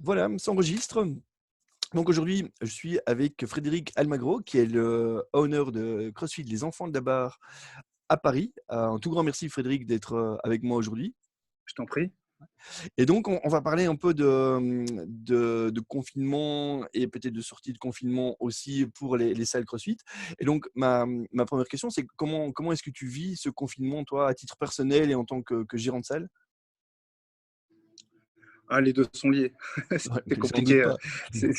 Voilà, ça enregistre. Donc aujourd'hui, je suis avec Frédéric Almagro, qui est le owner de CrossFit Les Enfants de la Barre à Paris. Un tout grand merci Frédéric d'être avec moi aujourd'hui. Je t'en prie. Et donc on va parler un peu de confinement et peut-être de sortie de confinement aussi pour les salles CrossFit. Et donc ma première question, c'est comment est-ce que tu vis ce confinement, toi, à titre personnel et en tant que gérant de salle? Ah, les 2 sont liés. Ouais, C'est j'en doute compliqué, pas. c'est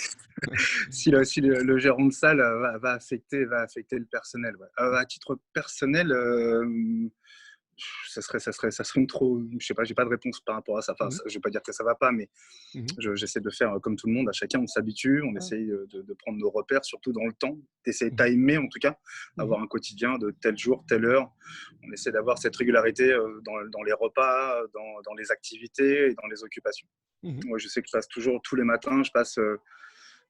si le gérant de salle, va affecter le personnel, ouais. À titre personnel, ça serait une trop je sais pas, j'ai pas de réponse par rapport à ça. Enfin, Mmh. je vais pas dire que ça va pas, mais Mmh. j'essaie de faire comme tout le monde. À chacun, on s'habitue, on Ah. essaye de prendre nos repères, surtout dans le temps, d'essayer de Mmh. timer en tout cas, Mmh. avoir un quotidien de tel jour, telle heure. On essaie d'avoir cette régularité dans les repas, dans les activités et dans les occupations. Mmh. Moi, je sais que je passe toujours tous les matins, je passe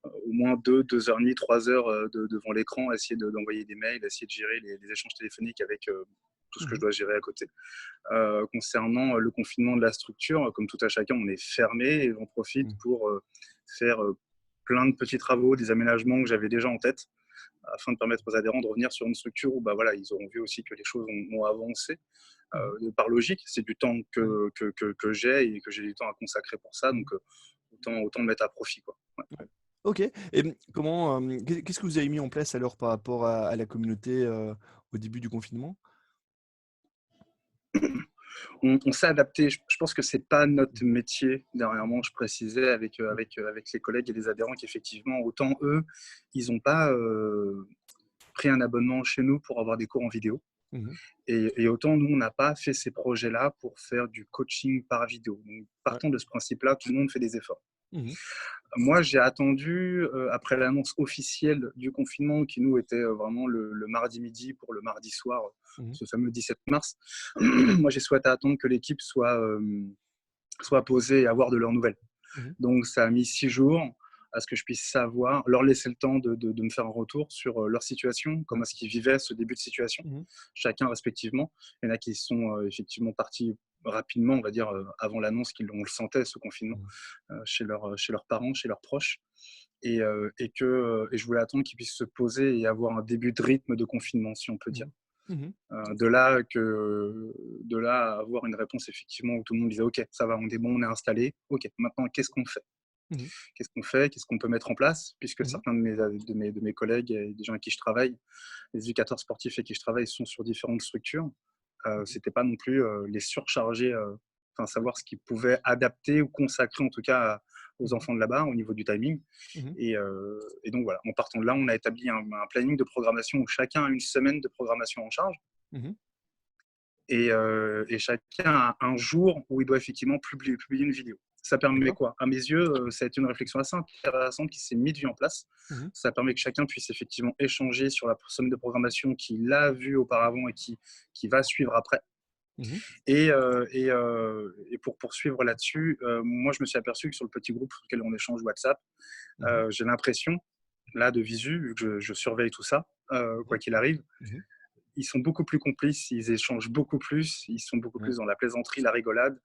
au moins 2 heures et demie, 3 heures devant l'écran, à essayer d'envoyer des mails, à essayer de gérer les échanges téléphoniques avec tout ce que je Mmh. dois gérer à côté. Concernant le confinement de la structure, comme tout à chacun, on est fermé et j'en profite Mmh. pour faire plein de petits travaux, des aménagements que j'avais déjà en tête, afin de permettre aux adhérents de revenir sur une structure où bah, voilà, ils auront vu aussi que les choses ont avancé. Mmh. Par logique, c'est du temps Ouais, que j'ai et que j'ai du temps à consacrer pour ça, mmh, donc autant le mettre à profit, quoi. Ouais. ouais. OK, et comment, qu'est-ce que vous avez mis en place alors par rapport à la communauté, au début du confinement? On s'est adapté. Je pense que c'est pas notre métier. Dernièrement, je précisais avec les collègues et les adhérents qu'effectivement, autant eux, ils n'ont pas pris un abonnement chez nous pour avoir des cours en vidéo. Mmh mh. Et autant nous, on n'a pas fait ces projets-là pour faire du coaching par vidéo. Donc, Ouais. partant de ce principe-là, tout le monde fait des efforts. Mmh mh. Moi, j'ai attendu, après l'annonce officielle du confinement, qui nous était vraiment le mardi midi pour le mardi soir, Mmh mh. ce fameux 17 mars. Moi, j'ai souhaité attendre que l'équipe soit posée et avoir de leurs nouvelles. Mmh mh. Donc, ça a mis 6 jours à ce que je puisse savoir, leur laisser le temps de me faire un retour sur leur situation, comment Ouais. est-ce qu'ils vivaient ce début de situation, Mmh mh. chacun respectivement. Il y en a qui sont effectivement partis rapidement, on va dire, avant l'annonce, on le sentait, ce confinement, Mmh. chez leurs parents, chez leurs proches. Et je voulais attendre qu'ils puissent se poser et avoir un début de rythme de confinement, si on peut dire. Mmh mh. Mmh mh. De là à avoir une réponse effectivement où tout le monde disait: «OK, ça va, on est bon, on est installé. OK, maintenant qu'est-ce qu'on fait? Mmh mh. Qu'est-ce qu'on fait? Qu'est-ce qu'on peut mettre en place?» Puisque Mmh mh. certains de mes collègues et des gens avec qui je travaille, les éducateurs sportifs avec qui je travaille sont sur différentes structures. C'était pas non plus les surcharger, enfin savoir ce qu'ils pouvaient adapter ou consacrer en tout cas aux Mmh mh. enfants de là-bas au niveau du timing. Mmh mh. Et donc voilà, en partant de là, on a établi un planning de programmation où chacun a une semaine de programmation en charge. Mmh mh. Et chacun a un jour où il doit effectivement publier une vidéo. Ça permet D'accord. quoi? À mes yeux, ça a été une réflexion assez intéressante qui s'est mise en place. Mmh mh. Ça permet que chacun puisse effectivement échanger sur la semaine de programmation qu'il a vue auparavant et qui va suivre après. Mmh mh. Et pour poursuivre là-dessus, moi, je me suis aperçu que sur le petit groupe sur lequel on échange WhatsApp, Mmh mh. j'ai l'impression, là, de visu, vu que je surveille tout ça, Mmh quoi mh. qu'il arrive, Mmh mh. ils sont beaucoup plus complices, ils échangent beaucoup plus, ils sont beaucoup Ouais. plus dans la plaisanterie, la rigolade.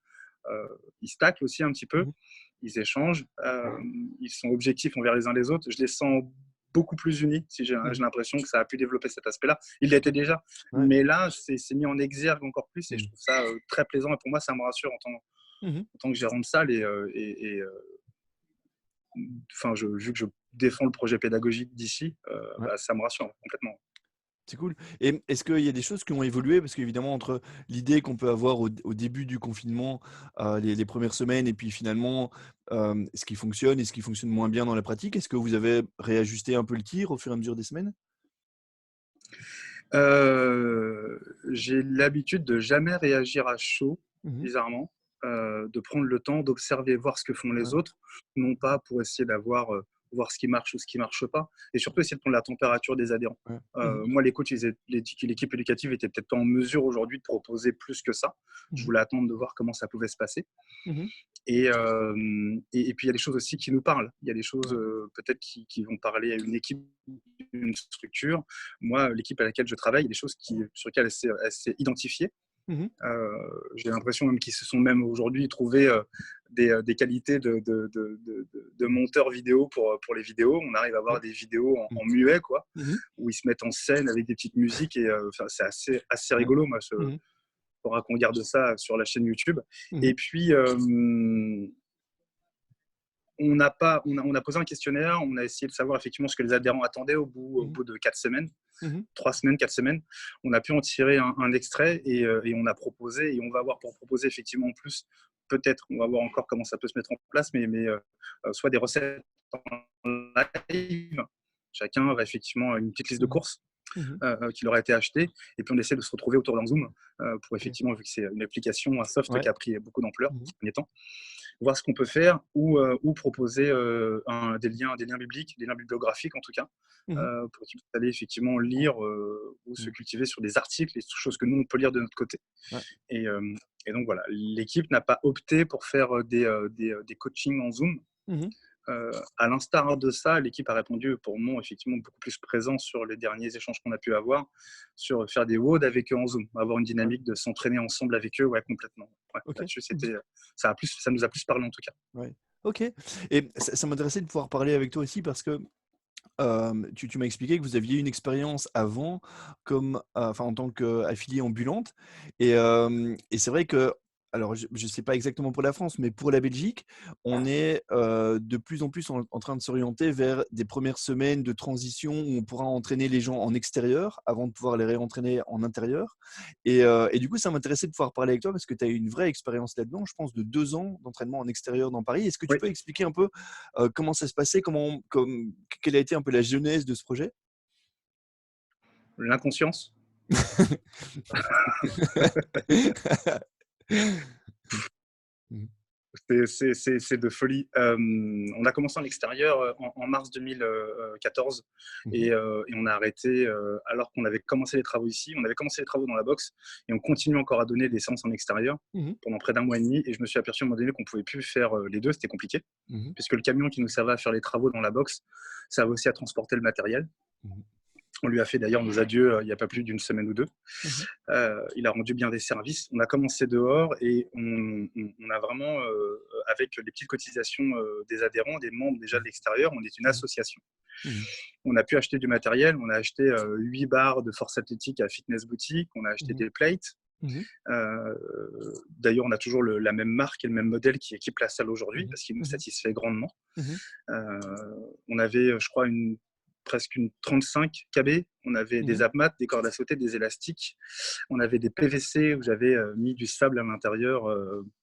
Ils se taclent aussi un petit peu, Mmh mh. ils échangent, ils sont objectifs envers les uns les autres. Je les sens beaucoup plus unis, si Mmh j'ai mh. l'impression que ça a pu développer cet aspect-là. Il l'était déjà, Ouais. mais là, c'est mis en exergue encore plus et je Mmh. trouve ça très plaisant. Et pour moi, ça me rassure Mmh mh. en tant que gérant de salle. Enfin, vu que je défends le projet pédagogique d'ici, Ouais. bah, ça me rassure complètement. C'est cool, et est-ce qu'il y a des choses qui ont évolué? Parce qu'évidemment entre l'idée qu'on peut avoir au début du confinement, les 1res semaines et puis finalement, ce qui fonctionne et ce qui fonctionne moins bien dans la pratique, est-ce que vous avez réajusté un peu le tir au fur et à mesure des semaines? J'ai l'habitude de jamais réagir à chaud, Mmh mh. bizarrement, de prendre le temps d'observer, voir ce que font les Ouais. autres, non pas pour essayer voir ce qui marche ou ce qui marche pas, et surtout essayer de prendre la température des adhérents. Ouais. Mmh mh. Moi, les coachs, l'équipe éducative était peut-être pas en mesure aujourd'hui de proposer plus que ça. Mmh Je mh. voulais attendre de voir comment ça pouvait se passer. Mmh mh. Et puis il y a des choses aussi qui nous parlent. Il y a des choses Ouais. peut-être qui vont parler à une équipe, une structure. Moi, l'équipe à laquelle je travaille, il y a des choses sur lesquelles elle s'est identifiée. Mmh. J'ai l'impression même qu'ils se sont même aujourd'hui trouvé des qualités de monteurs vidéo pour les vidéos. On arrive à Ouais. avoir des vidéos en, Mmh. en muet, quoi, Mmh. où ils se mettent en scène avec des petites musiques et c'est assez Ouais. rigolo. Moi, Mmh. faudra qu'on garde ça sur la chaîne YouTube. Mmh. Et puis, on a posé un questionnaire, on a essayé de savoir effectivement ce que les adhérents attendaient au Mmh. bout de 4 semaines. Mmh. 3 semaines, 4 semaines, on a pu en tirer un extrait et on a proposé, et on va voir pour proposer effectivement en plus, peut-être, on va voir encore comment ça peut se mettre en place, mais soit des recettes en live, chacun va effectivement une petite liste de Mmh. courses Mmh. qui leur a été achetée, et puis on essaie de se retrouver autour d'un Zoom pour OK. effectivement, vu que c'est une application, un soft qui Ouais. a pris beaucoup d'ampleur Mmh. ces derniers temps, voir ce qu'on peut faire ou proposer des liens bibliques, des liens bibliographiques en tout cas, Mmh. pour qu'ils puissent aller effectivement lire ou se Mmh. cultiver sur des articles, des choses que nous on peut lire de notre côté. Ouais. Et, euh, et donc voilà, l'équipe n'a pas opté pour faire des coachings en Zoom. Mmh. À l'instar de ça, l'équipe a répondu pour moi effectivement beaucoup plus présent sur les derniers échanges qu'on a pu avoir, sur faire des WOD avec eux en Zoom, avoir une Ouais. dynamique de s'entraîner ensemble avec eux, ouais, complètement. Ouais, OK. là-dessus, Mmh. ça nous a plus parlé en tout cas. Ouais. OK, et ça m'intéressait de pouvoir parler avec toi aussi parce que, tu m'as expliqué que vous aviez une expérience avant comme, enfin en tant qu'affiliée ambulante et c'est vrai que alors je ne sais pas exactement pour la France, mais pour la Belgique, on est, de plus en plus en train de s'orienter vers des premières semaines de transition où on pourra entraîner les gens en extérieur avant de pouvoir les réentraîner en intérieur et du coup, ça m'intéressait de pouvoir parler avec toi parce que tu as eu une vraie expérience là-dedans, je pense de 2 ans d'entraînement en extérieur dans Paris. Est-ce que tu Oui, peux expliquer un peu comment ça se passait? Quelle a été un peu la genèse de ce projet? l'inconscience. Mmh. C'est de folie. On a commencé en extérieur en mars 2014 Mmh mh. et on a arrêté alors qu'on avait commencé les travaux ici. On avait commencé les travaux dans la boxe et on continue encore à donner des séances en extérieur Mmh. pendant près d'un mois et demi. Et je me suis aperçu à un moment donné qu'on ne pouvait plus faire les deux, c'était compliqué. Mmh. Puisque le camion qui nous servait à faire les travaux dans la boxe, ça va aussi à transporter le matériel. Mmh. On lui a fait d'ailleurs nos adieux il n'y a pas plus d'une semaine ou deux. Mmh. Il a rendu bien des services. On a commencé dehors et on a vraiment, avec les petites cotisations des adhérents, des membres déjà de l'extérieur, on est une Mmh. association. Mmh. On a pu acheter du matériel. On a acheté 8 barres de force athlétique à Fitness Boutique. On a acheté Mmh. des plates. Mmh. Euh, D'ailleurs, on a toujours la même marque et le même modèle qui équipe la salle aujourd'hui Mmh. parce qu'il nous Mmh. satisfait grandement. Mmh. Euh, on avait, je crois, presque une 35 KB. On avait des Mmh. abmats, des cordes à sauter, des élastiques. On avait des PVC où j'avais mis du sable à l'intérieur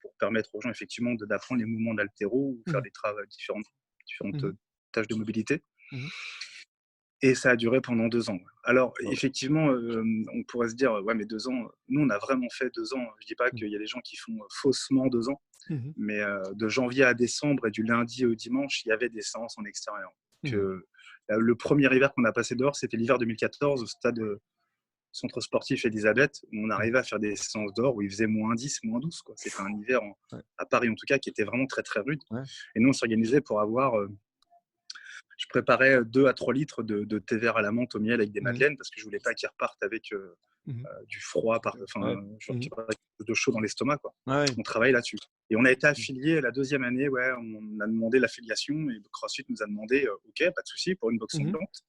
pour permettre aux gens effectivement d'apprendre les mouvements d'haltéro ou faire Mmh. des travaux différentes Mmh. tâches de mobilité. Mmh. Et ça a duré pendant 2 ans. Alors, Waouh. effectivement, on pourrait se dire, ouais, mais 2 ans, nous, on a vraiment fait 2 ans. Je dis pas Mmh. qu'il y a des gens qui font faussement 2 ans, Mmh. mais de janvier à décembre et du lundi au dimanche, il y avait des séances en extérieur. Mmh. Que, le premier hiver qu'on a passé dehors, c'était l'hiver 2014 au stade centre sportif Elisabeth, où on Mmh. arrivait à faire des séances dehors où il faisait -10, -12. Quoi. C'était un hiver, Ouais. à Paris en tout cas, qui était vraiment très très rude. Ouais. Et nous, on s'organisait pour avoir je préparais 2 à 3 litres de thé vert à la menthe au miel avec des Mmh. madeleines parce que je voulais pas qu'ils repartent avec Mmh. du froid, Ouais. qu'il Mmh. y ait quelque chose de chaud dans l'estomac. Quoi. Ouais. On travaille là-dessus. Et on a été Mmh. affilié la deuxième année, ouais, on a demandé l'affiliation et CrossFit nous a demandé, OK, pas de souci, pour une boxe Mmh. ambulante.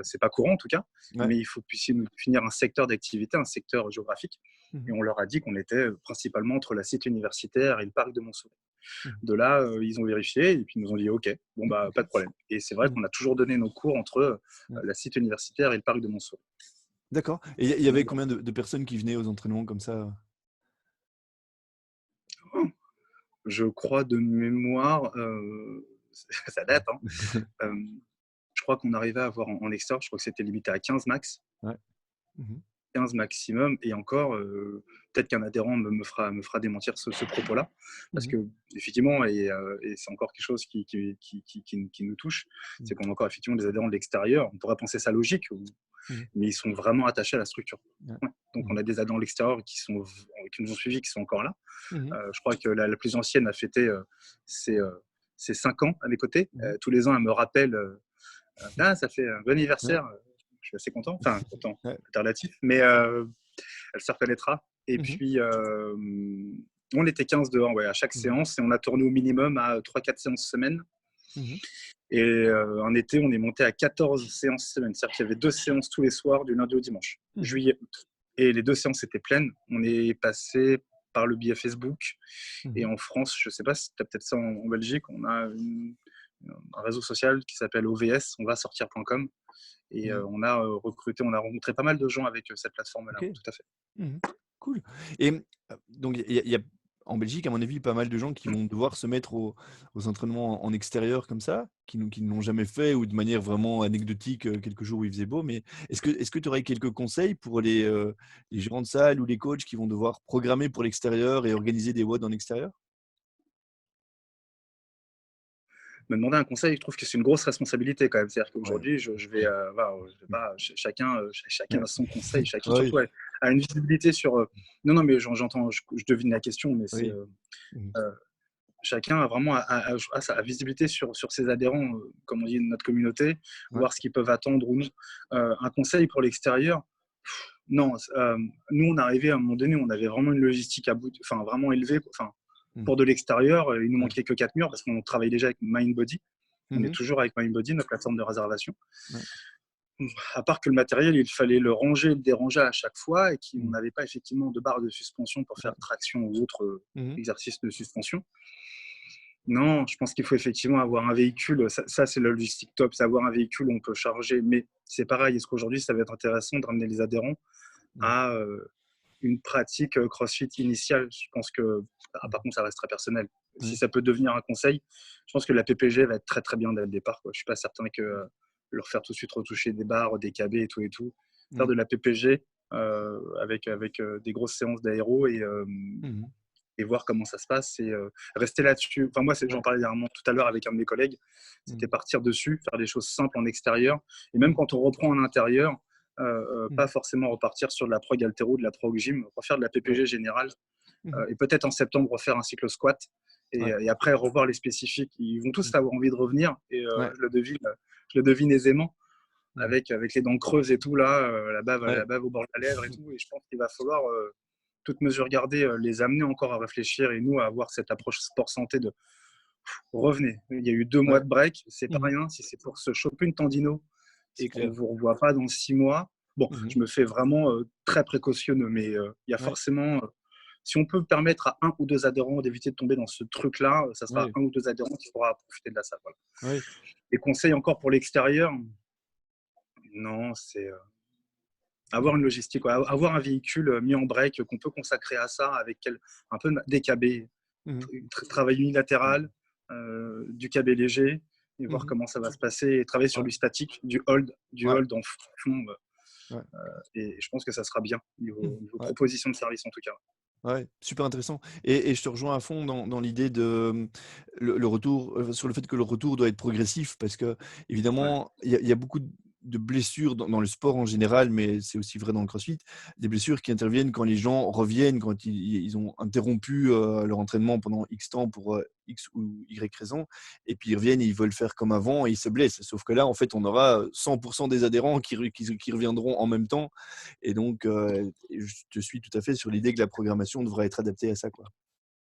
C'est pas courant en tout cas, Ouais. mais il faut que puissiez nous définir un secteur d'activité, un secteur géographique. Et Mmh. on leur a dit qu'on était principalement entre la cité universitaire et le parc de Montsouris. Mmh. De là, ils ont vérifié et puis ils nous ont dit OK, bon bah pas de problème. Et c'est vrai Mmh. qu'on a toujours donné nos cours entre Ouais. la cité universitaire et le parc de Montsouris. D'accord, et il y Donc avait voilà. combien de personnes qui venaient aux entraînements comme ça? Je crois de mémoire, ça date, hein. Euh, je crois qu'on arrivait à avoir en extérieur, je crois que c'était limité à 15 max, Ouais. Mmh. 15 maximum. Et encore, peut-être qu'un adhérent me fera démentir ce propos-là, parce Mmh. que effectivement, et c'est encore quelque chose qui nous touche, Mmh. c'est qu'on a encore effectivement des adhérents de l'extérieur. On pourrait penser ça logique, Mmh. mais ils sont vraiment attachés à la structure. Ouais. Ouais. Donc Mmh. on a des adhérents de l'extérieur qui nous ont suivis, qui sont encore là. Mmh. Je crois que la plus ancienne a fêté ses, euh, ses 5 ans à mes côtés. Mmh. Tous les ans, elle me rappelle ah, ça fait un bon Ouais. anniversaire. Je suis assez content, enfin content, Ouais. c'est relatif, mais elle se reconnaîtra. Et Mmh. puis, on était 15 dehors, ouais, à chaque Mmh. séance, et on a tourné au minimum à 3-4 séances semaine. Mmh. Et en été, on est monté à 14 séances semaine. C'est-à-dire qu'il y avait 2 séances tous les soirs, du lundi au dimanche, Mmh. juillet, août. Et les 2 séances étaient pleines. On est passé par le biais Facebook. Et Mmh. en France, je ne sais pas si tu as peut-être ça en Belgique, on a un réseau social qui s'appelle OVS, on va sortir.com. Et Mmh. on a recruté, on a rencontré pas mal de gens avec cette plateforme-là, OK. ouais, tout à fait. Mmh. Cool. Et donc il y a en Belgique, à mon avis, pas mal de gens qui vont devoir se mettre aux entraînements en extérieur comme ça, qui ne l'ont jamais fait ou de manière vraiment anecdotique, quelques jours où il faisait beau. Mais est-ce que tu aurais quelques conseils pour les gérants de salle ou les coachs qui vont devoir programmer pour l'extérieur et organiser des WOD en extérieur? Me demander un conseil, je trouve que c'est une grosse responsabilité quand même. C'est-à-dire Ouais. qu'aujourd'hui, je vais, voilà, je vais Mmh. pas, chacun Ouais. a son conseil, chacun Oui, surtout a une visibilité sur. Non, non, mais j'entends, je devine la question, mais c'est oui. Mmh. euh, chacun a vraiment sa visibilité sur ses adhérents, comme on dit, de notre communauté, Ouais. voir ce qu'ils peuvent attendre ou non. Un conseil pour l'extérieur, non, nous on arrivait à un moment donné, on avait vraiment une logistique à bout, enfin vraiment élevée, enfin Mmh. pour de l'extérieur, il nous Ouais. manquait que 4 murs parce qu'on travaille déjà avec MindBody. On est Mmh. toujours avec MindBody, notre plateforme de réservation. Ouais. À part que le matériel, il fallait le ranger, le déranger à chaque fois, et qu'on Mmh. n'avait pas effectivement de barre de suspension pour Ouais. faire traction ou autres Mmh. exercices de suspension. Non, je pense qu'il faut effectivement avoir un véhicule. Ça, c'est la logistique top, c'est avoir un véhicule où on peut charger. Mais c'est pareil, est-ce qu'aujourd'hui, ça va être intéressant de ramener les adhérents Mmh. à une pratique CrossFit initiale? Je pense que, par contre, ça reste très personnel. Si Ouais. ça peut devenir un conseil, je pense que la PPG va être très très bien dès le départ, quoi. Je ne suis pas certain que leur faire tout de suite retoucher des barres, des KB et tout et tout. Faire Mmh. de la PPG avec des grosses séances d'aéro Mmh. et voir comment ça se passe et rester là-dessus. Enfin, moi, j'en Ouais. parlais dernièrement tout à l'heure avec un de mes collègues. C'était Mmh. partir dessus, faire des choses simples en extérieur. Et même Mmh. quand on reprend en intérieur, Mmh. pas forcément repartir sur de la prog altéro, de la prog gym, refaire de la Ouais. PPG générale Mmh. et peut-être en septembre refaire un cycle squat Ouais. et après revoir les spécifiques. Ils vont tous Mmh. avoir envie de revenir et Ouais. je le devine aisément Mmh. avec les dents creuses et tout là, Ouais. la bave au bord de la lèvre et tout. Et je pense qu'il va falloir toute mesure gardée, les amener encore à réfléchir et nous à avoir cette approche sport santé de revenez. Il y a eu 2 mois Ouais. de break, c'est pas Mmh. rien. Si c'est pour se choper une tendino C'est et qu'on clair. ne vous revoit pas dans 6 mois, bon, Mmh. je me fais vraiment très précautionneux, mais il y a Ouais. forcément, si on peut permettre à un ou deux adhérents d'éviter de tomber dans ce truc-là, ça sera Ouais. un ou deux adhérents qui pourra profiter de la salle. Voilà. Ouais. Et conseils encore pour l'extérieur, non, c'est avoir Mmh. une logistique, ouais, avoir un véhicule mis en break qu'on peut consacrer à ça avec un peu des KB, Mmh. travail unilatéral, du KB léger et voir Mmh. comment ça va se passer et travailler sur Ouais. du statique, du Ouais. hold en fond. Ouais. Et je pense que ça sera bien Mmh. niveau Ouais. proposition de service en tout cas. Ouais, super intéressant et je te rejoins à fond dans l'idée de, le retour, sur le fait que le retour doit être progressif parce Ouais. qu'évidemment, il y a beaucoup de blessures dans le sport en général, mais c'est aussi vrai dans le CrossFit. Des blessures qui interviennent quand les gens reviennent, quand ils ont interrompu, leur entraînement pendant X temps pour, X ou Y raison et puis ils reviennent et ils veulent faire comme avant et ils se blessent. Sauf que là, en fait, on aura, 100 des adhérents qui reviendront en même temps et donc, je te suis tout à fait sur l'idée que la programmation devrait être adaptée à ça, quoi.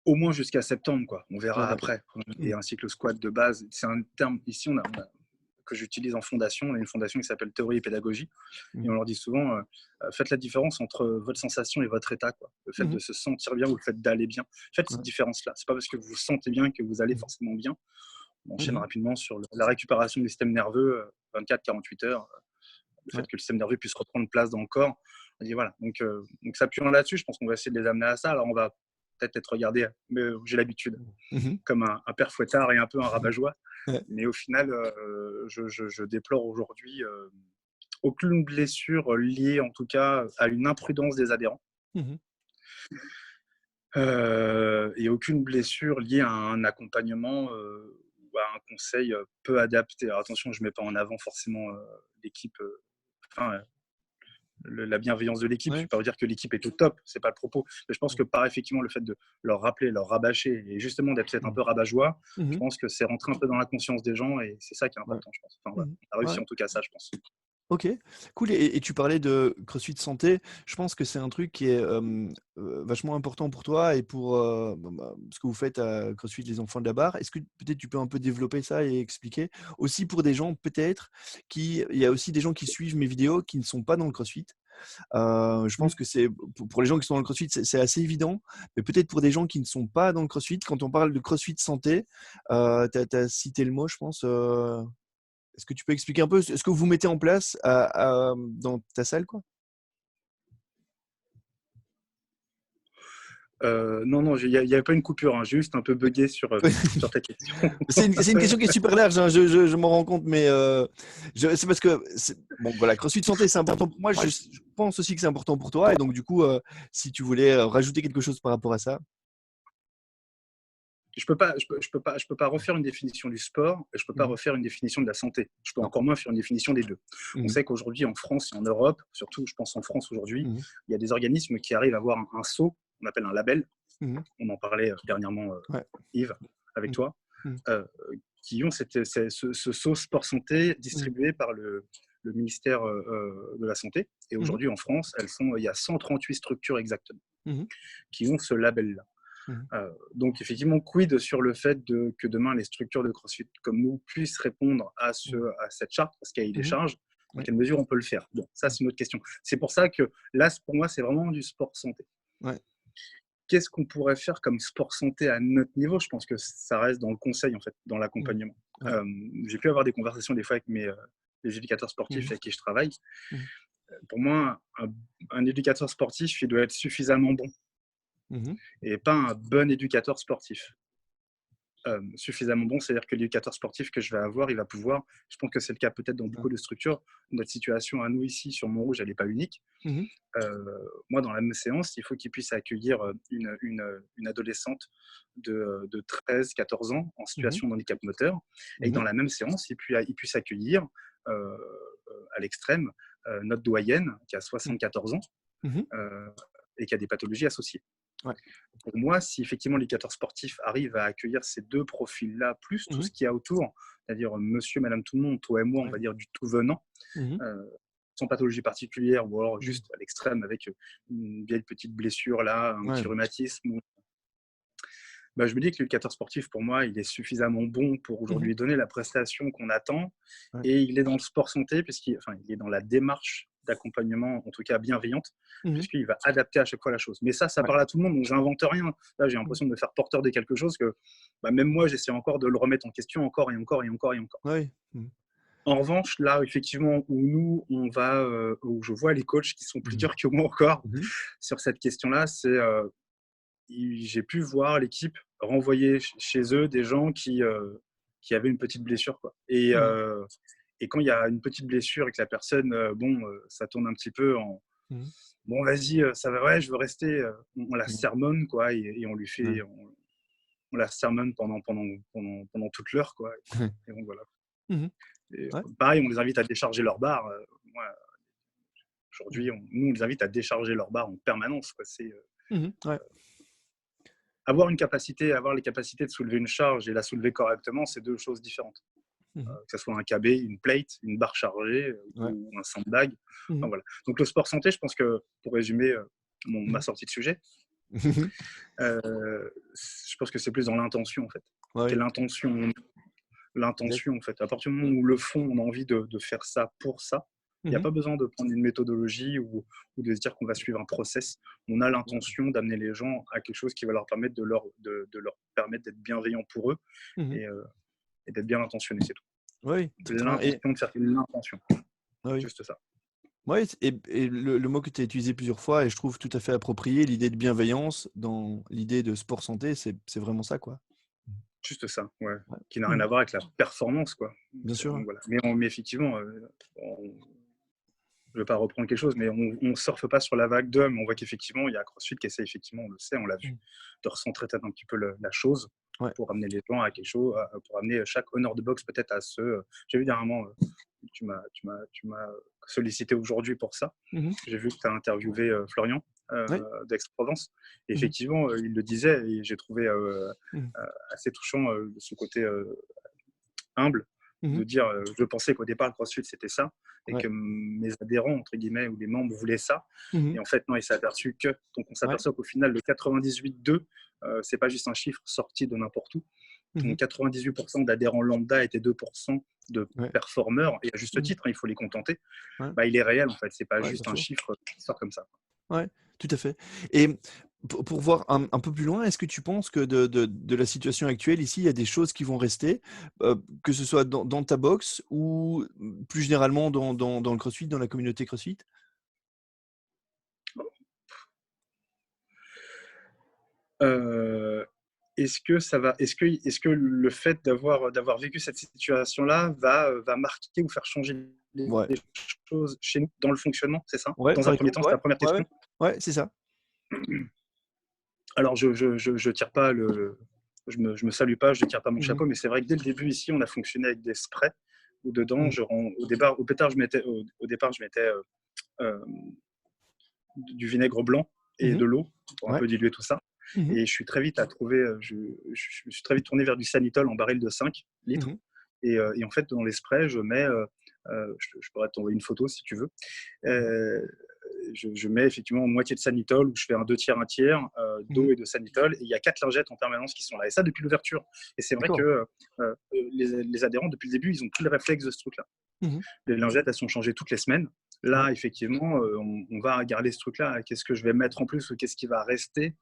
Au moins jusqu'à septembre, quoi. On verra Ouais. après. Et Mmh. un cycle squat de base, c'est un terme ici que j'utilise en fondation. On a une fondation qui s'appelle Théorie et Pédagogie. Et Mmh. on leur dit souvent, faites la différence entre votre sensation et votre état, quoi. Le fait Mmh de mh. se sentir bien ou le fait d'aller bien. Faites cette Ouais. différence-là. C'est pas parce que vous vous sentez bien que vous allez Mmh. forcément bien. On Mmh enchaîne mh. rapidement sur la récupération du système nerveux, 24-48 heures, le fait Ouais. que le système nerveux puisse reprendre place dans le corps. On dit voilà. Donc s'appuyant là-dessus, je pense qu'on va essayer de les amener à ça. Alors on va peut-être être regardé, mais j'ai l'habitude, Mmh mh. comme un père fouettard et un peu un rabat-joie. Ouais. Mais au final, je déplore aujourd'hui aucune blessure liée, en tout cas, à une imprudence des adhérents. Mmh mh. Et aucune blessure liée à un accompagnement ou à un conseil peu adapté. Alors attention, je ne mets pas en avant forcément l'équipe, enfin, la bienveillance de l'équipe. Je ne Ouais. vais pas vous dire que l'équipe est au top, ce n'est pas le propos. Mais je pense Mmh. que par effectivement le fait de leur rappeler, leur rabâcher et justement d'être peut-être un Mmh. peu rabat-joie, Mmh je mh. pense que c'est rentré un peu dans la conscience des gens et c'est ça qui est Ouais. important, je pense. Enfin, Mmh voilà. mh. On a réussi Ouais. en tout cas ça, je pense. OK, cool et tu parlais de CrossFit santé. Je pense que c'est un truc qui est, vachement important pour toi et pour, ce que vous faites à CrossFit Les Enfants de la Barre. Est-ce que peut-être tu peux un peu développer ça et expliquer? Aussi pour des gens peut-être il y a aussi des gens qui suivent mes vidéos qui ne sont pas dans le CrossFit. Je Mmh. pense que c'est pour les gens qui sont dans le CrossFit, c'est assez évident, mais peut-être pour des gens qui ne sont pas dans le CrossFit, quand on parle de CrossFit santé, tu as cité le mot je pense, est-ce que tu peux expliquer un peu ce que vous mettez en place dans ta salle, quoi? Non, non, il y a pas une coupure, hein, j'ai juste un peu buggé sur ta question. C'est une question qui est super large, hein, je m'en rends compte, mais c'est parce que bon, voilà, CrossFit Santé, c'est important pour moi. Je pense aussi que c'est important pour toi. Et donc, du coup, si tu voulais rajouter quelque chose par rapport à ça. Je peux pas refaire une définition du sport et je peux pas Mhm. refaire une définition de la santé. Je peux Non. encore moins faire une définition des deux. On Mhm. sait qu'aujourd'hui, en France et en Europe, surtout, je pense en France aujourd'hui, Mhm. il y a des organismes qui arrivent à avoir un sceau, on appelle un label. Mhm. On en parlait dernièrement, Ouais. Yves, avec Mhm. toi, Mhm. euh, qui ont ce sceau sport santé Mhm. distribué par le ministère de la Santé. Et Mhm. aujourd'hui, en France, il y a 138 structures exactement Mhm. qui ont ce label-là. Mhm. Donc effectivement, quid sur le fait que demain les structures de CrossFit comme nous puissent répondre à cette charte, à ce cahier des Mhm. charges, dans Ouais. quelle mesure on peut le faire. Bon, ça c'est une autre question. C'est pour ça que là, pour moi, c'est vraiment du sport santé. Ouais. Qu'est-ce qu'on pourrait faire comme sport santé à notre niveau? Je pense que ça reste dans le conseil, en fait, dans Mhm. l'accompagnement. Ouais. J'ai pu avoir des conversations des fois avec les éducateurs sportifs Mhm. avec qui je travaille. Mhm. Pour moi, un éducateur sportif, il doit être suffisamment bon Mhm. et pas un bon éducateur sportif. Suffisamment bon, c'est-à-dire que l'éducateur sportif que je vais avoir, il va pouvoir, je pense que c'est le cas peut-être dans Ouais. beaucoup de structures, notre situation à nous ici sur Montrouge, elle n'est pas unique. Mhm. Moi, dans la même séance, il faut qu'il puisse accueillir une adolescente de 13-14 ans en Mhm. situation de handicap moteur, et que Mhm. dans la même séance, il puisse accueillir à l'extrême notre doyenne qui a Mhm. 74 ans Mhm. euh, et qui a des pathologies associées. Ouais. Pour moi, si effectivement l'éducateur sportif arrive à accueillir ces deux profils-là, plus tout Mhm. ce qu'il y a autour, c'est-à-dire monsieur, madame, tout le monde, toi et moi, on Ouais. va dire du tout venant, Mhm. euh, sans pathologie particulière, ou alors Mhm. juste à l'extrême avec une vieille petite blessure là, un Ouais. petit rhumatisme. Bah, je me dis que l'éducateur sportif, pour moi, il est suffisamment bon pour Mhm. aujourd'hui donner la prestation qu'on attend. Ouais. Et il est dans le sport santé, il est dans la démarche d'accompagnement, en tout cas bienveillante, Mhm. puisqu'il va adapter à chaque fois la chose. Mais ça Ouais. parle à tout le monde, donc j'invente rien. Là, j'ai Mhm. l'impression de me faire porteur de quelque chose que même moi, j'essaie encore de le remettre en question encore et encore et encore et encore. Ouais. Mhm. En revanche, là, effectivement, où nous, où je vois les coachs qui sont plus Mhm. durs que moi encore Mhm. sur cette question-là, c'est j'ai pu voir l'équipe renvoyer chez eux des gens qui avaient une petite blessure, quoi. Mhm. Et quand il y a une petite blessure et que la personne, ça tourne un petit peu en Mhm. bon, vas-y, ça va, ouais, je veux rester. On la Mhm. sermonne, quoi, et on lui Ouais. fait, on la sermonne pendant toute l'heure, quoi. Et donc voilà. Mhm. Et Ouais. pareil, on les invite à décharger leur barre. Moi, Mmh. aujourd'hui, nous, on les invite à décharger leur barre en permanence, quoi. Mmh. Ouais. Avoir les capacités de soulever une charge et la soulever correctement, c'est deux choses différentes. Mmh. Que ce soit un KB, une plate, une barre chargée Ouais. ou un sandbag. Enfin, Mmh. voilà. Donc le sport santé, je pense que pour résumer ma Mmh. sortie de sujet, Mmh. je pense que c'est plus dans l'intention en fait. Ouais, Quelle exact. l'intention en fait. À partir du moment où le fond, on a envie de faire ça pour ça, il n'y a Mmh. pas besoin de prendre une méthodologie ou de se dire qu'on va suivre un process. On a l'intention d'amener les gens à quelque chose qui va leur permettre de leur permettre d'être bienveillants pour eux Mmh. et, euh, et d'être bien intentionnés, c'est tout. Oui, très bien et L'intention de faire l'intention, oui. juste ça. Ouais et le mot que tu as utilisé plusieurs fois et je trouve tout à fait approprié, l'idée de bienveillance dans l'idée de sport santé, c'est vraiment ça, quoi. Juste ça, ouais. Ouais. Qui n'a rien Mmh. à voir avec la performance, quoi. Bien Donc sûr. voilà. Mais effectivement, je ne vais pas reprendre quelque chose, mais on ne surfe pas sur la vague d'hommes. On voit qu'effectivement, il y a CrossFit qui essaie, effectivement, on le sait, on l'a vu, Mmh. de recentrer peut-être un petit peu la chose Ouais. pour amener les gens à quelque chose, pour amener chaque honneur de boxe peut-être à ce. J'ai vu dernièrement, tu m'as sollicité aujourd'hui pour ça. Mmh. J'ai vu que tu as interviewé Florian Oui. d'Aix-Provence. Et Mmh. effectivement, il le disait, et j'ai trouvé Mmh. assez touchant de ce côté humble de Mmh. dire, je pensais qu'au départ, le CrossFit, c'était ça, et Ouais. que mes adhérents, entre guillemets, ou les membres voulaient ça. Mmh. Et en fait, non, il s'est aperçu que. Donc, on Ouais. s'aperçoit qu'au final, le 98,2, c'est pas juste un chiffre sorti de n'importe où. Mmh. Donc, 98% d'adhérents lambda étaient 2% de Ouais. performeurs, et à juste Mmh. titre, hein, il faut les contenter. Ouais. Bah, il est réel, en fait. C'est pas Ouais, bien juste un sûr. chiffre qui sort comme ça. Ouais, tout à fait. Et pour voir un peu plus loin, est-ce que tu penses que de la situation actuelle ici, il y a des choses qui vont rester, que ce soit dans ta box ou plus généralement dans le CrossFit, dans la communauté CrossFit? Euh, est-ce que le fait d'avoir vécu cette situation-là va marquer ou faire changer Ouais. les choses chez nous dans le fonctionnement, c'est ça? Ouais, Dans par un premier temps, exemple, c'est ouais. la première Ouais, question. ouais. Ouais, c'est ça. Alors, je tire pas je me salue pas, je tire pas mon Mmh. chapeau, mais c'est vrai que dès le début ici, on a fonctionné avec des sprays où dedans, Mmh. au départ, je mettais euh, du vinaigre blanc et Mmh. de l'eau pour un Ouais. peu diluer tout ça. Mmh. Et je suis très vite à trouver, je me suis très vite tourné vers du Sanitol en baril de 5 litres. Mmh. Et en fait, dans les sprays, je mets, je pourrais t'envoyer une photo si tu veux. Ouais. Euh, je mets effectivement moitié de Sanitol, où je fais un 2 tiers, un tiers Mmh. d'eau et de Sanitol. Et il y a 4 lingettes en permanence qui sont là. Et ça depuis l'ouverture. Et c'est vrai D'accord. que les adhérents, depuis le début, ils ont pris le réflexe de ce truc-là. Mmh. Les lingettes, elles sont changées toutes les semaines. Ouais. Là, effectivement, on va garder ce truc-là. Qu'est-ce que je vais mettre en plus ou qu'est-ce qui va rester?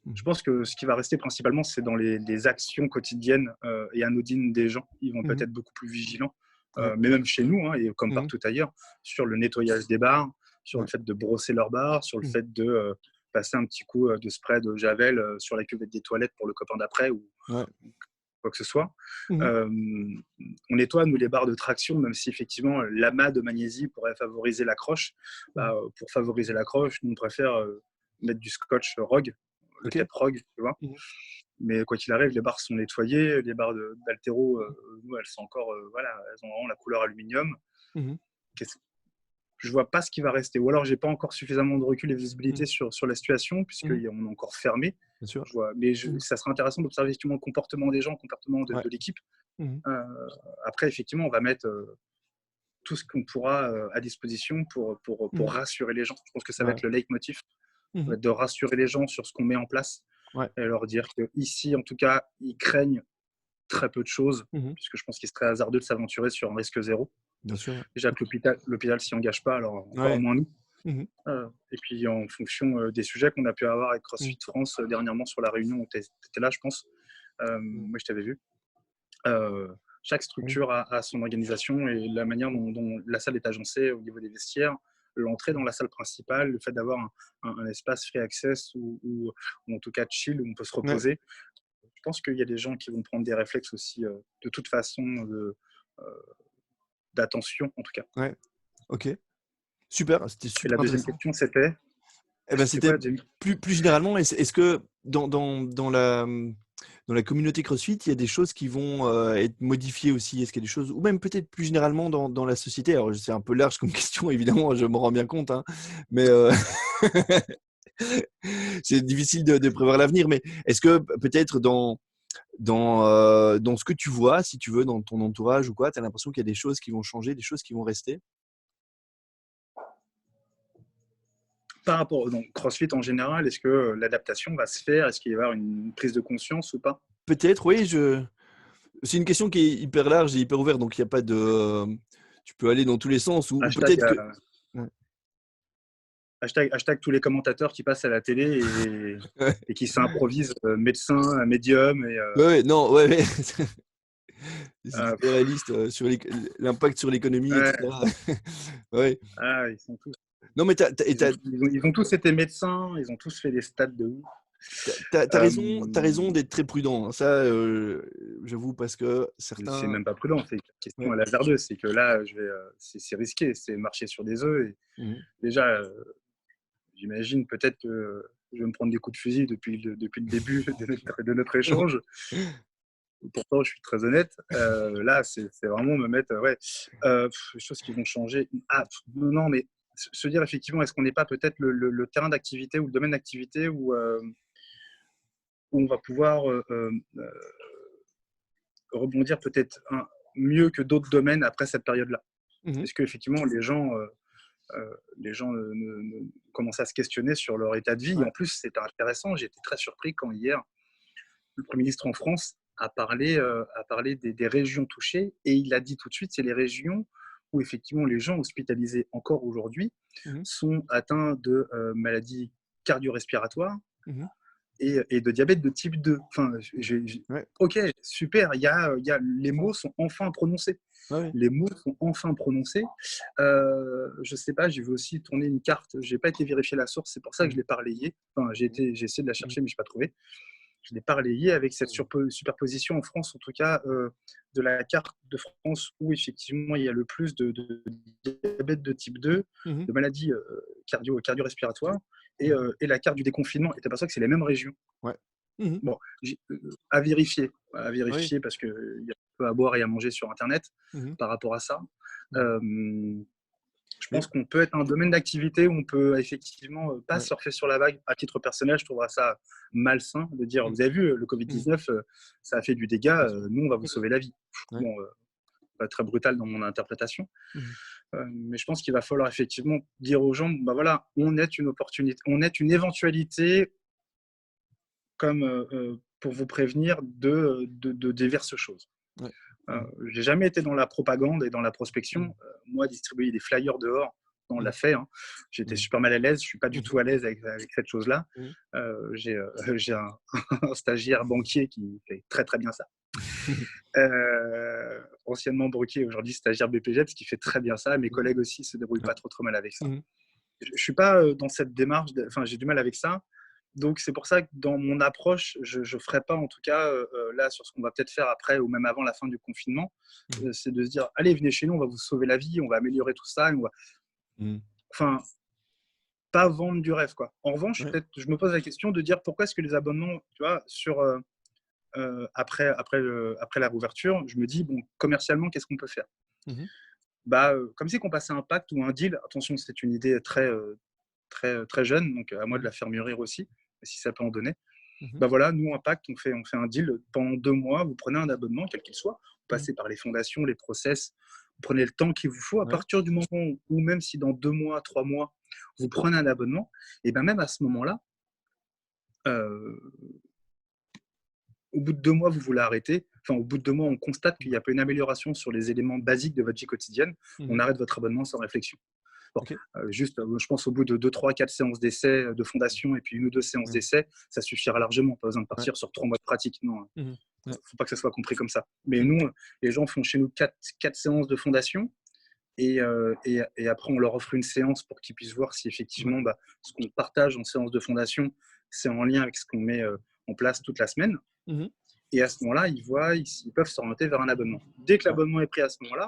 Je Mmh. pense que ce qui va rester principalement, c'est dans les actions quotidiennes et anodines des gens. Ils vont Mmh. peut-être beaucoup plus vigilants, Ouais. mais même chez nous, hein, et comme Mmh. partout ailleurs, sur le nettoyage des bars, sur le Ouais. fait de brosser leurs bars, sur le Mmh. fait de passer un petit coup de spray de Javel sur la cuvette des toilettes pour le copain d'après ou Ouais. quoi que ce soit. Mmh. Euh, on nettoie, nous, les barres de traction, même si effectivement l'amas de magnésie pourrait favoriser l'accroche. Mmh. Bah, pour favoriser l'accroche, nous, on préfère mettre du scotch Rogue, le OK. tape Rogue, tu vois. Mmh. Mais quoi qu'il arrive, les barres sont nettoyées. Les barres d'haltéro, nous, elles sont encore, voilà, elles ont vraiment la couleur aluminium. Mmh. Je vois pas ce qui va rester. Ou alors, j'ai pas encore suffisamment de recul et de Mmh. visibilité sur la situation, Mmh. puisqu'on est encore fermé. Bien sûr. Mais Mmh. ça serait intéressant d'observer effectivement le comportement des gens, le comportement Ouais. de l'équipe. Mmh. Euh, Après, effectivement, on va mettre tout ce qu'on pourra à disposition pour Mmh. rassurer les gens. Je pense que ça va Ouais. être le leitmotiv, ça va Mmh. être de rassurer les gens sur ce qu'on met en place Ouais. et leur dire qu'ici, en tout cas, ils craignent très peu de choses, Mmh. puisque je pense qu'il serait hasardeux de s'aventurer sur un risque zéro. Bien sûr, ouais. Déjà que l'hôpital s'y engage pas, alors encore Ouais. moins nous. Mmh. Et puis en fonction des sujets qu'on a pu avoir avec Mmh. CrossFit France dernièrement sur la réunion où tu étais là, je pense. Mmh. Moi, je t'avais vu. Euh, Chaque Oui. structure a son organisation et la manière dont la salle est agencée au niveau des vestiaires, l'entrée dans la salle principale, le fait d'avoir un espace free access ou en tout cas chill où on peut se Ouais. reposer. Je pense qu'il y a des gens qui vont prendre des réflexes aussi de toute façon euh, d'attention en tout cas. Ouais. OK. Super, c'était Et la super deuxième intéressant. question, c'était Eh ben, quoi c'était la deuxième? plus généralement, est-ce que dans la communauté CrossFit, il y a des choses qui vont, être modifiées aussi? Est-ce qu'il y a des choses ou même peut-être plus généralement dans la société? Alors c'est un peu large comme question évidemment, je me rends bien compte, hein, mais c'est difficile de prévoir l'avenir, mais est-ce que peut-être dans ce que tu vois, si tu veux, dans ton entourage ou quoi, tu as l'impression qu'il y a des choses qui vont changer, des choses qui vont rester? Par rapport donc CrossFit en général, est-ce que l'adaptation va se faire? Est-ce qu'il va y avoir une prise de conscience ou pas? Peut-être, oui, c'est une question qui est hyper large et hyper ouverte, donc il y a pas de, tu peux aller dans tous les sens ou Hashtag, peut-être que ouais. hashtag tous les commentateurs qui passent à la télé Ouais, et qui s'improvisent médecins, médiums ouais, ouais, non, ouais, ouais, c'est euh, très réaliste, sur l'impact sur l'économie et ouais, cetera. Ouais. ils sont tous, Non, mais tu as ils ont, ils ont tous été médecins, ils ont tous fait des stats de ouf. Euh, raison d'être très prudent, hein. Ça, j'avoue parce que c'est certains même pas prudent, c'est une question ouais. à hasardeuse, c'est que là, c'est risqué, c'est marcher sur des œufs. Et Mmh. déjà, j'imagine peut-être que je vais me prendre des coups de fusil depuis le début de notre échange. Pourtant, je suis très honnête. Là, c'est vraiment me mettre, ouais, des choses qui vont changer. Ah, non, mais se dire effectivement, est-ce qu'on n'est pas peut-être le terrain d'activité ou le domaine d'activité où on va pouvoir rebondir peut-être mieux que d'autres domaines après cette période-là. Mmh. Est-ce qu'effectivement, les gens commencent à se questionner sur leur état de vie. Et Ouais. en plus, c'est intéressant. J'ai été très surpris quand hier, le Premier ministre en France a parlé des régions touchées. Et il a dit tout de suite, c'est les régions où effectivement les gens hospitalisés encore aujourd'hui Mmh. sont atteints de maladies cardio-respiratoires Mmh. et de diabète de type 2. Enfin, Ouais. ok, super, les mots sont enfin prononcés. Ouais, ouais. Les mots sont enfin prononcés. Je sais pas, j'ai vu aussi tourner une carte. J'ai pas été vérifier la source, c'est pour ça que je Mmh. l'ai pas relayée. Enfin, j'ai essayé de la Mmh. chercher, mais je l'ai pas trouvée. Je l'ai pas relayée avec cette superposition en France, en tout cas, de la carte de France où effectivement il y a le plus de diabète de type 2, Mmh. de maladies cardio-respiratoires, Mmh. et la carte du déconfinement. Et tu aperçois que c'est les mêmes régions. Ouais. Mmh. Bon, à Oui. vérifier parce qu'il y a peu à boire et à manger sur Internet Mmh. par rapport à ça. Mmh. Euh, je Mais pense qu'on peut être un domaine d'activité où on peut effectivement pas ouais. surfer sur la vague. À titre personnel, je trouverais ça malsain de dire, Mmh. vous avez vu, le Mmh. Covid-19, ça a fait du dégât, Bien sûr. nous, on va vous Mmh. sauver la vie. Ouais. Bon, pas très brutal dans mon interprétation, Mmh. mais je pense qu'il va falloir effectivement dire aux gens, bah voilà, on est une opportunité, on est une éventualité comme pour vous prévenir de diverses choses. Ouais. Mmh. J'ai jamais été dans la propagande et dans la prospection. Mmh. Moi, distribuer des flyers dehors, on l'a Mmh. fait. Hein. J'étais Mmh. super mal à l'aise. Je suis pas du Mmh. tout à l'aise avec cette chose-là. Mmh. J'ai un stagiaire banquier qui fait très très bien ça. Anciennement banquier, aujourd'hui stagiaire BPGEPS qui fait très bien ça. Mes Mmh. collègues aussi se débrouillent Ouais. pas trop trop mal avec ça. Mmh. Je suis pas dans cette démarche. Enfin, j'ai du mal avec ça. Donc c'est pour ça que dans mon approche, je ne ferai pas, en tout cas là, sur ce qu'on va peut-être faire après ou même avant la fin du confinement, Mmh. c'est de se dire, allez, venez chez nous, on va vous sauver la vie, on va améliorer tout ça. Mmh. Enfin, pas vendre du rêve, quoi. En revanche, Ouais. peut-être, je me pose la question de dire pourquoi est-ce que les abonnements, tu vois, après la rouverture, je me dis, bon, commercialement, qu'est-ce qu'on peut faire? Mmh. Bah, comme si qu'on passait un pacte ou un deal. Attention, c'est une idée très jeune, donc à moi de Mmh. la faire mûrir aussi, si ça peut en donner. Mmh. Bah voilà, nous, Impact, on fait un deal pendant 2 mois. Vous prenez un abonnement, quel qu'il soit. Vous Mmh. passez par les fondations, les process. Vous prenez le temps qu'il vous faut. À Ouais. partir du moment où, même si dans 2 mois, 3 mois, vous prenez un abonnement, et bien même à ce moment-là, euh, au bout de 2 mois, vous voulez arrêter. Enfin, au bout de 2 mois, on constate qu'il n'y a pas une amélioration sur les éléments basiques de votre vie quotidienne. On Mmh. arrête votre abonnement sans réflexion. Bon, OK. juste, je pense au bout de 2, 3, 4 séances d'essai de fondation et puis 1 ou 2 séances Mmh. d'essai, ça suffira largement. Pas besoin de Ouais. partir sur 3 mois de pratique. Non, Mmh. Ouais. faut pas que ça soit compris comme ça. Mais Mmh. nous, les gens font chez nous 4 séances de fondation et après, on leur offre une séance pour qu'ils puissent voir si Ouais. effectivement ce qu'on partage en séance de fondation, c'est en lien avec ce qu'on met en place toute la semaine. Mmh. Et à ce moment-là, ils peuvent s'orienter vers un abonnement. Dès que Ouais. l'abonnement est pris à ce moment-là,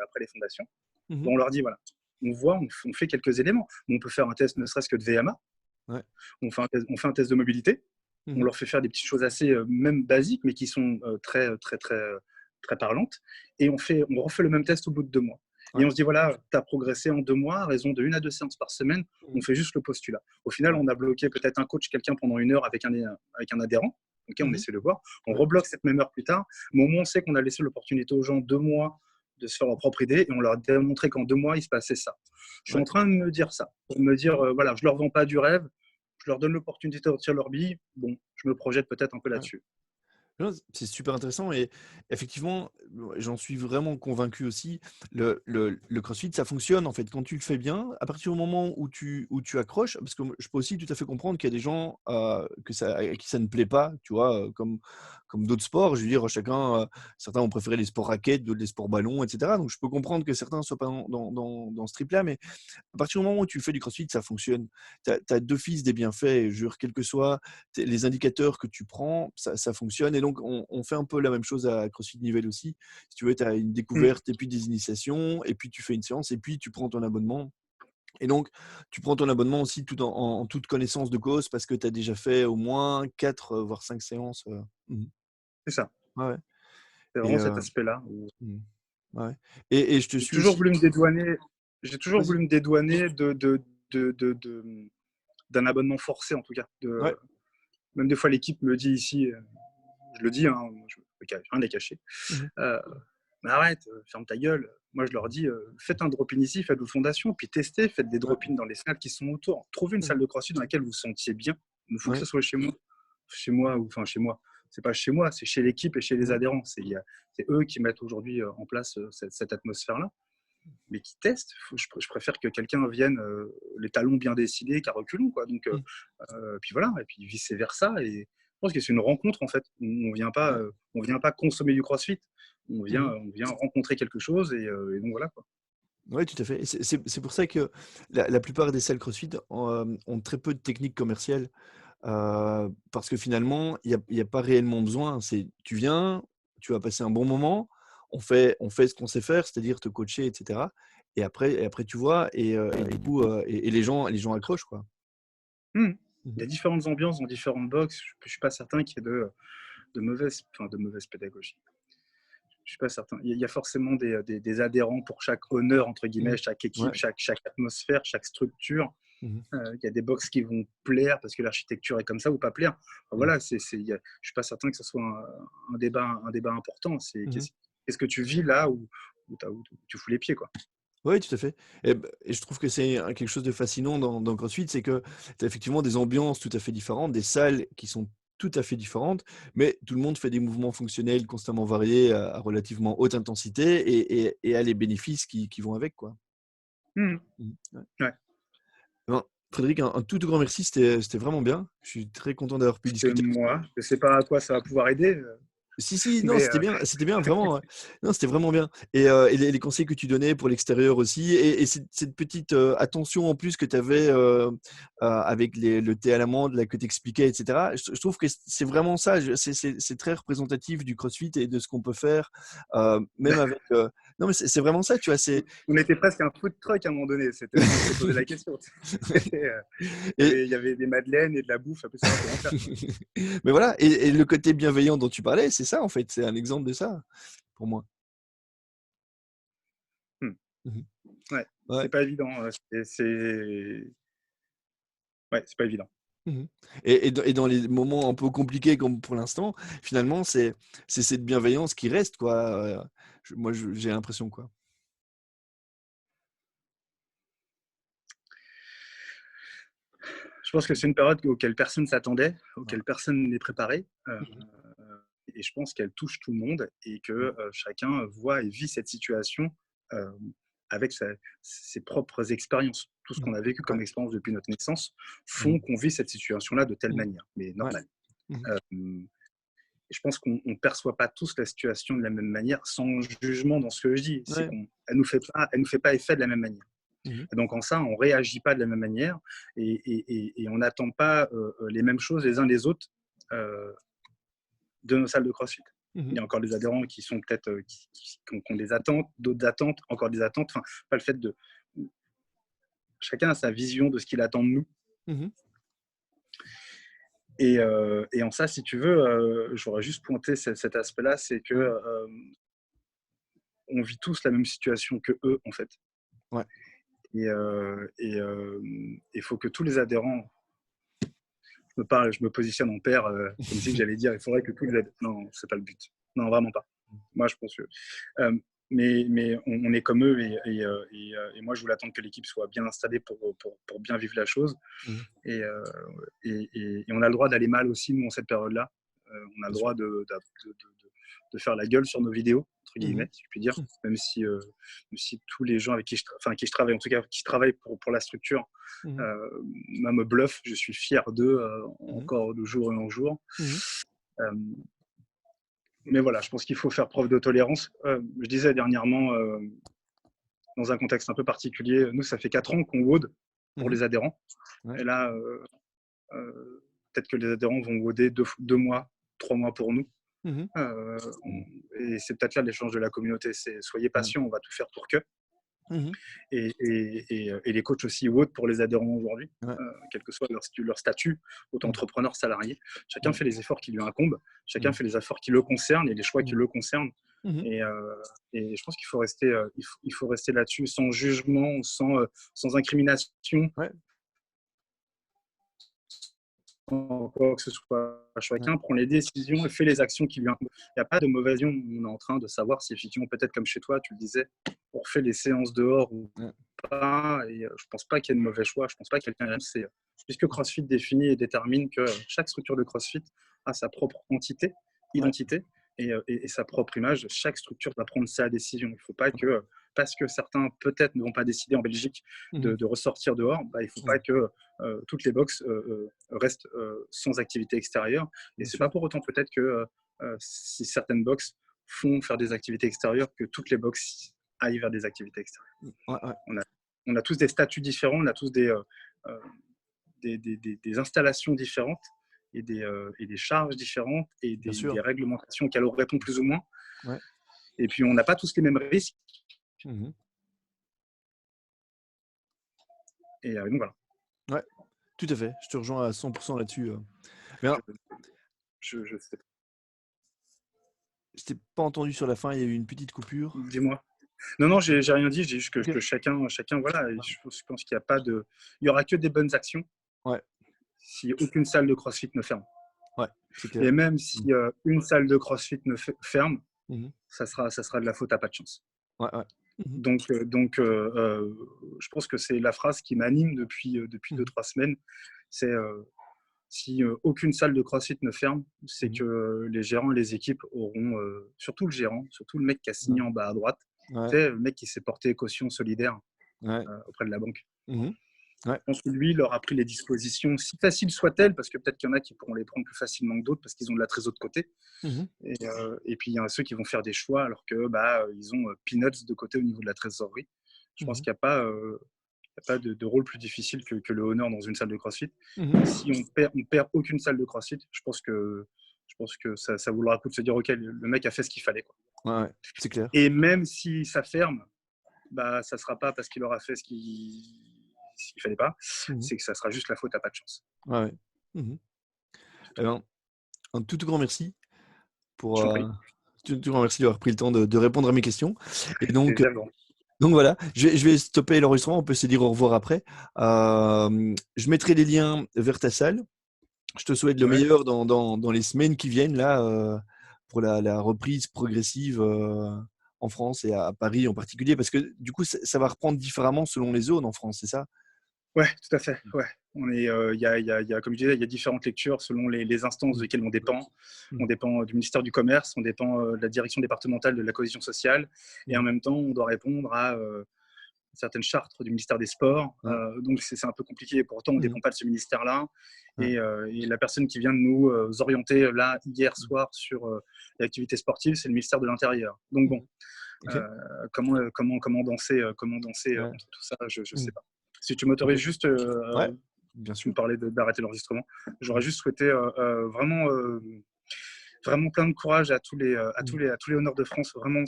après les fondations, Mmh. bon, on leur dit voilà, on fait quelques éléments. On peut faire un test ne serait-ce que de VMA, Ouais. on fait un test de mobilité, on Mmh. leur fait faire des petites choses assez même basiques, mais qui sont très parlantes. Et on refait le même test au bout de 2 mois. Et Ouais. on se dit, voilà, tu as progressé en 2 mois à raison de 1 à 2 séances par semaine. On Mmh. fait juste le postulat. Au final, Ouais. on a bloqué peut-être un coach, quelqu'un pendant 1 heure avec un adhérent. Ok, on Mmh. essaie de voir. On Ouais. rebloque cette même heure plus tard. Mais au moins, on sait qu'on a laissé l'opportunité aux gens 2 mois de se faire leur propre idée et on leur a démontré qu'en 2 mois, il se passait ça. Je suis en Ouais. train de me dire ça. Pour me dire, voilà, je leur vends pas du rêve. Je leur donne l'opportunité de retirer leur bille. Bon, je me projette peut-être un peu Ouais. là-dessus. Non, c'est super intéressant et effectivement, j'en suis vraiment convaincu aussi. Le CrossFit, ça fonctionne en fait quand tu le fais bien. À partir du moment où tu accroches, parce que je peux aussi tout à fait comprendre qu'il y a des gens à qui ça ne plaît pas, tu vois, comme d'autres sports. Je veux dire, chacun, certains ont préféré les sports raquettes, d'autres les sports ballons, etc. Donc je peux comprendre que certains ne soient pas dans ce trip-là, mais à partir du moment où tu fais du CrossFit, ça fonctionne. Tu as d'office des bienfaits, et je veux dire, quels que soient les indicateurs que tu prends, ça fonctionne. Et donc, on fait un peu la même chose à CrossFit Nivelles aussi. Si tu veux, tu as une Mm. découverte et puis des initiations, et puis tu fais une séance, et puis tu prends ton abonnement. Et donc, tu prends ton abonnement aussi tout en toute connaissance de cause parce que tu as déjà fait au moins 4, voire 5 séances. Mmh. C'est ça. Ouais, ouais. C'est Et vraiment cet aspect-là. mmh, ouais. Et je te J'ai suis toujours aussi. voulu me dédouaner. J'ai toujours Vas-y. voulu me dédouaner d'un abonnement forcé, en tout cas. Ouais. Même des fois, l'équipe me dit ici, je le dis, hein, rien n'est caché. Mmh. Euh, mais arrête, ferme ta gueule. Moi, je leur dis, faites un drop-in ici, faites vos fondations, puis testez, faites des Ouais. drop-in dans les salles qui sont autour. Trouvez une Mmh. salle de crossfit dans laquelle vous vous sentiez bien. Il ne faut que ce Ouais. soit chez moi ou enfin chez moi. C'est pas chez moi, c'est chez l'équipe et chez les Mmh. adhérents. C'est eux qui mettent aujourd'hui en place cette atmosphère-là, mais qui testent. Je préfère que quelqu'un vienne les talons bien décidés qu'à reculons, quoi. Donc, Mmh. puis voilà, et puis vice versa. Et je pense que c'est une rencontre en fait. Ouais. On vient pas consommer du CrossFit. Mmh. On vient rencontrer quelque chose et donc voilà quoi. Ouais, tout à fait. Et c'est pour ça que la plupart des salles CrossFit ont très peu de techniques commerciales, parce que finalement, il y a pas réellement besoin. C'est tu viens, tu vas passer un bon moment, on fait ce qu'on sait faire, c'est-à-dire te coacher et cetera et après tu vois et du coup, et les gens accrochent, quoi. Hmm. Mmh Il y mh. a différentes ambiances dans différentes box. Je suis pas certain qu'il y ait de mauvaise pédagogie. Je suis pas certain. Il y a forcément des adhérents pour chaque honneur entre guillemets, Mmh. chaque équipe, Ouais. chaque atmosphère, chaque structure. Mmh mh. Il y a des box qui vont plaire parce que l'architecture est comme ça ou pas plaire. Enfin, Mmh. voilà, je suis pas certain que ce soit un débat important. C'est Mmh. qu'est-ce que tu vis là où tu fous les pieds, quoi. Oui, tout à fait et je trouve que c'est quelque chose de fascinant dans CrossFit, c'est que tu as effectivement des ambiances tout à fait différentes, des salles qui sont tout à fait différentes, mais tout le monde fait des mouvements fonctionnels constamment variés à relativement haute intensité et a les bénéfices qui vont avec, quoi. Mmh. Mmh, ouais. Ouais. Ben, Frédéric, un tout grand merci, c'était vraiment bien. Je suis très content d'avoir pu C'est discuter avec toi. moi. Je sais pas à quoi ça va pouvoir aider, Si, si, non, mais c'était bien, vraiment, non, c'était vraiment bien et les conseils que tu donnais pour l'extérieur aussi et cette petite, attention en plus que tu avais, avec le thé à l'amande là que tu expliquais et cetera. Je trouve que c'est vraiment ça, c'est très représentatif du CrossFit et de ce qu'on peut faire, même avec, non, mais c'est vraiment ça, tu vois? C'est on était presque un food truck à un moment donné. C'était on s'est posé la question. C'était, et il y avait des madeleines et de la bouffe, à peu savoir comment faire, quoi. mais voilà et le côté bienveillant dont tu parlais, c'est ça, en fait, c'est un exemple de ça, pour moi. Mmh. Mmh. Ouais, c'est Ouais. pas évident, ouais, c'est pas évident. Mmh et dans les moments un peu compliqués comme pour l'instant, finalement, c'est cette bienveillance qui reste, quoi, j'ai l'impression, quoi. Je pense que c'est une période auquel personne s'attendait, Ouais. auquel personne n'est préparé. Mmh mh. Et je pense qu'elle touche tout le monde et que Mmh. chacun voit et vit cette situation euh, avec ses propres expériences. Tout ce Mmh. qu'on a vécu Ouais. comme expérience depuis notre naissance Mmh. font qu'on vit cette situation-là de telle Mmh. manière, mais Ouais. normale. Mmh. Euh, et je pense qu'on ne perçoit pas tous la situation de la même manière, sans jugement dans ce que je dis. C'est Ouais. elle nous fait pas effet de la même manière. Mmh mh. Et donc en ça, on réagit pas de la même manière et on n'attend pas les mêmes choses les uns des autres euh, de nos salles de CrossFit. Mmh Il mh. y a encore des adhérents qui sont peut-être qui ont des attentes, d'autres attentes, encore des attentes. Enfin, pas le fait de chacun a sa vision de ce qu'il attend de nous. Mmh mh. Et en ça, si tu veux, j'aurais juste pointé cet aspect-là, c'est que Ouais. on vit tous la même situation que eux, en fait. Ouais. Il faut que tous les adhérents, je me positionne en père, comme si j'allais dire, il faudrait que tous les adhérents. Non, c'est pas le but. Non, vraiment pas. Moi, je pense que. Euh, mais on est comme eux et moi, je voulais attendre que l'équipe soit bien installée pour bien vivre la chose. Mmh mh. Et, euh, et on a le droit d'aller mal aussi, nous, en cette période-là. On a le Bien sûr. droit de faire la gueule sur nos vidéos, entre Mmh mh. guillemets, si je puis dire. Mmh. Même si tous les gens avec qui je travaille, en tout cas, qui travaillent pour la structure, Mmh mh. me bluffent, je suis fier d'eux Mmh mh. encore de jour en jour. Mmh mh. Euh, mais voilà, je pense qu'il faut faire preuve de tolérance. Je disais dernièrement, dans un contexte un peu particulier, nous, ça fait 4 ans qu'on WOD pour Mmh mh. les adhérents. Ouais. Et là, peut-être que les adhérents vont WODer 2 mois, 3 mois pour nous. Mmh mh. Euh, et c'est peut-être là l'échange de la communauté. C'est soyez Ouais. patients, on va tout faire pour que. Mmh mh. Et les coachs aussi WOD pour les adhérents aujourd'hui, Ouais. quel que soit leur statut, Mmh. auto-entrepreneur, salarié. Chacun Ouais. fait les efforts qui lui incombent, chacun Mmh. fait les efforts qui le concernent et les choix qui Mmh. le concernent. Mmh mh. Et, euh, et je pense qu'il faut rester, il faut rester là-dessus sans jugement, sans incrimination. Ouais. quoi que ce soit. Chacun prend les décisions et fait les actions qui lui incombent. Il n'y a pas de mauvaise vision. On est en train de savoir si effectivement, peut-être comme chez toi, tu le disais, on refait les séances dehors ou Ouais. pas. Et je pense pas qu'il y ait de mauvais choix. Je pense pas que quelqu'un c'est puisque CrossFit définit et détermine que chaque structure de CrossFit a sa propre entité, Ouais. identité et sa propre image. Chaque structure va prendre sa décision. Il ne faut pas que parce que certains peut-être ne vont pas décider en Belgique Mhm. de ressortir dehors, il ne faut pas Ouais. que toutes les box restent sans activité extérieure. Et Bien c'est pas sûr. pour autant peut-être que si certaines box font faire des activités extérieures, que toutes les box aillent vers des activités extérieures. Ouais, ouais. On a tous des statuts différents, on a tous euh, des installations différentes et des charges différentes et Bien des sûr. réglementations auxquelles on répond plus ou moins. Ouais. Et puis on n'a pas tous les mêmes risques. Mhm. Et donc voilà. Ouais, tout à fait. Je te rejoins à 100% là-dessus. Mais alors, Je sais pas. je t'ai pas entendu sur la fin, il y a eu une petite coupure. Dis-moi. Non, non, j'ai rien dit. J'ai juste Ok. que chacun, voilà. Et je pense qu'il n'y a pas de, il y aura que des bonnes actions Ouais, si aucune salle de CrossFit ne ferme. ouais, c'est clair. Et même Mhm. si une salle de CrossFit ne ferme, Mhm. ça sera de la faute à pas de chance. Ouais, ouais. Mhm. Je pense que c'est la phrase qui m'anime depuis Mhm. 2-3 semaines. C'est si aucune salle de CrossFit ne ferme, c'est Mhm. que les gérants et les équipes auront, surtout le gérant, surtout le mec qui a signé Ouais, en bas à droite, ouais, tu sais, le mec qui s'est porté caution solidaire ouais. auprès de la banque. Mhm. Ouais. Je pense que lui, il leur a pris les dispositions, si faciles soient-elles, parce que peut-être qu'il y en a qui pourront les prendre plus facilement que d'autres parce qu'ils ont de la trésor de côté. Mhm. Et puis, il y en a ceux qui vont faire des choix alors que ils ont peanuts de côté au niveau de la trésorerie. Je pense Mhm. qu'il n'y a pas, il y a pas de rôle plus difficile que le honneur dans une salle de CrossFit. Mhm. Si on perd aucune salle de CrossFit, je pense que ça vaudra le coup de se dire, OK, le mec a fait ce qu'il fallait, quoi. Ouais, ouais, c'est clair. Et même si ça ferme, ça ne sera pas parce qu'il aura fait ce qu'il fallait pas, Mhm. c'est que ça sera juste la faute à pas de chance. Ouais, ouais. Mhm. Tout Eh à fait. ben, un tout grand merci pour Je t'en prie. tout grand merci d'avoir pris le temps de répondre à mes questions. Et donc, Plaisir, grand. donc voilà, je vais stopper l'enregistrement, on peut se dire au revoir après. Je mettrai les liens vers ta salle. Je te souhaite le Ouais. meilleur dans les semaines qui viennent là pour la reprise progressive en France et à Paris en particulier, parce que du coup, ça va reprendre différemment selon les zones en France, c'est ça? Ouais, tout à fait. Ouais. Comme je disais, il y a différentes lectures selon les instances Mm. desquelles on dépend. Mm. On dépend du ministère du Commerce, on dépend de la direction départementale de la cohésion sociale, et en Mm. même temps, on doit répondre à certaines chartes du ministère des Sports. Ouais. Donc, c'est un peu compliqué. Pourtant, on ne Mm. dépend pas de ce ministère-là. Ouais. Et la personne qui vient de nous orienter là hier soir sur l'activité sportive, c'est le ministère de l'Intérieur. Donc bon, Mm. Ok. comment danser Ouais. entre tout ça, je ne Mm. sais pas. Si tu Ok. m'autorises juste, Ouais, bien tu me sûr. parlais d'arrêter l'enregistrement, j'aurais Mm. juste souhaité vraiment plein de courage à Mm. à tous les honneurs de France. Vraiment,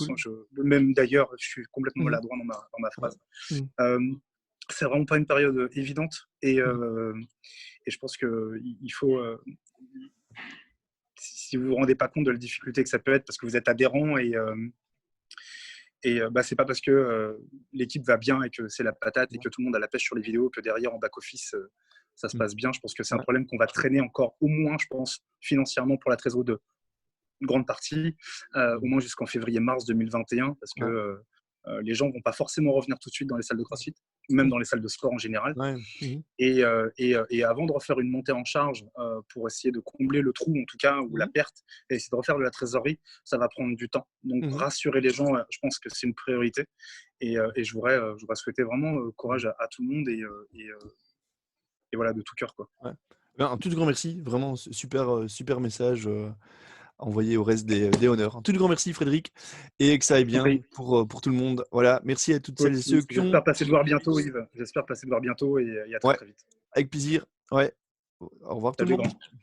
Cool. même d'ailleurs, je suis complètement Mhm. maladroit dans ma Ouais. phrase. Mm. Euh, c'est vraiment pas une période évidente Mm. et je pense que il faut, si vous vous rendez pas compte de la difficulté que ça peut être parce que vous êtes adhérent c'est pas parce que l'équipe va bien et que c'est la patate et Ouais. que tout le monde a la pêche sur les vidéos que derrière en back office ça se Mm. passe bien. Je pense que c'est un Ouais. problème qu'on va traîner encore au moins, je pense, financièrement pour la trésorerie de une grande partie, au Mm. moins jusqu'en février-mars 2021, parce que Ouais. les gens vont pas forcément revenir tout de suite dans les salles de CrossFit, même Mm. dans les salles de sport en général. Ouais. Mhm. Et avant de refaire une montée en charge pour essayer de combler le trou, en tout cas, ou la Mhm. perte, et essayer de refaire de la trésorerie, ça va prendre du temps. Donc, Mhm. rassurer les gens, je pense que c'est une priorité. Et je voudrais souhaiter vraiment Mm. courage à tout le monde et voilà, de tout cœur, quoi. Ouais. Ben, un tout grand merci, vraiment super, super message envoyé au reste des honneurs. Un tout grand merci Frédéric et que ça aille Je t'en bien prie. pour tout le monde. Voilà, merci à toutes Toi celles et aussi. ceux qui ont. J'espère passer te voir bientôt, Yves. J'espère passer te voir bientôt et à très Ouais, très vite. avec plaisir. Ouais. Au revoir tout le Salut, monde. grand.